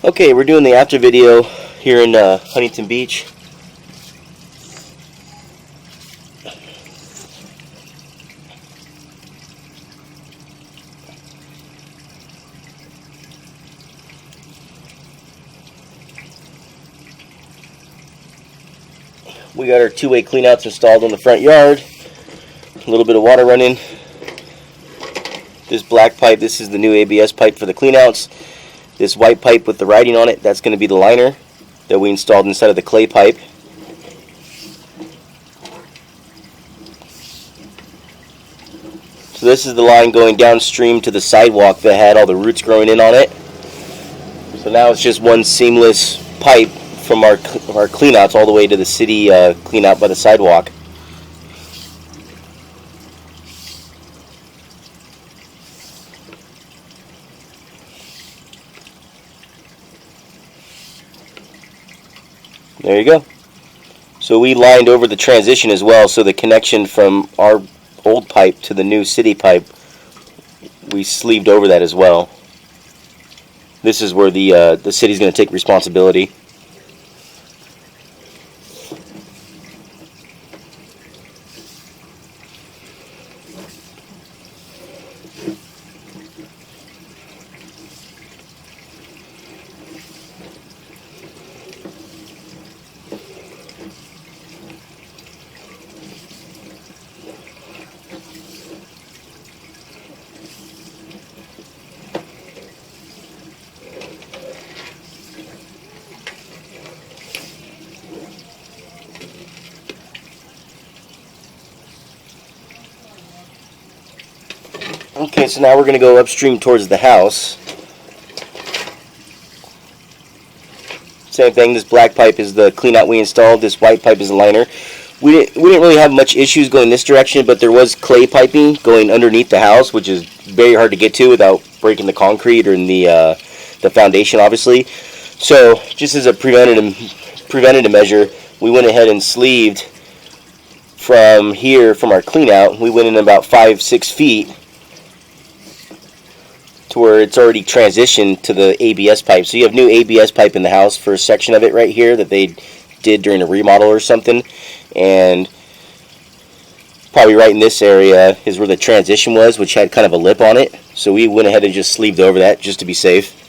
Okay, we're doing the after video here in Huntington Beach. We got our two-way cleanouts installed on the front yard. A little bit of water running. This black pipe, this is the new ABS pipe for the cleanouts. This white pipe with the writing on it, that's going to be the liner that we installed inside of the clay pipe. So this is the line going downstream to the sidewalk that had all the roots growing in on it. So now it's just one seamless pipe from our cleanouts all the way to the city cleanout by the sidewalk. There you go. So we lined over the transition as well, so the connection from our old pipe to the new city pipe, we sleeved over that as well. This is where the city's going to take responsibility. Okay, so now we're going to go upstream towards the house. Same thing, this black pipe is the cleanout we installed, this white pipe is the liner. We didn't really have much issues going this direction, but there was clay piping going underneath the house, which is very hard to get to without breaking the concrete or in the foundation, obviously. So, just as a preventative measure, we went ahead and sleeved from here, from our cleanout. We went in about 5-6 feet to where it's already transitioned to the ABS pipe. So you have new ABS pipe in the house for a section of it right here that they did during a remodel or something. And probably right in this area is where the transition was, which had kind of a lip on it. So we went ahead and just sleeved over that just to be safe.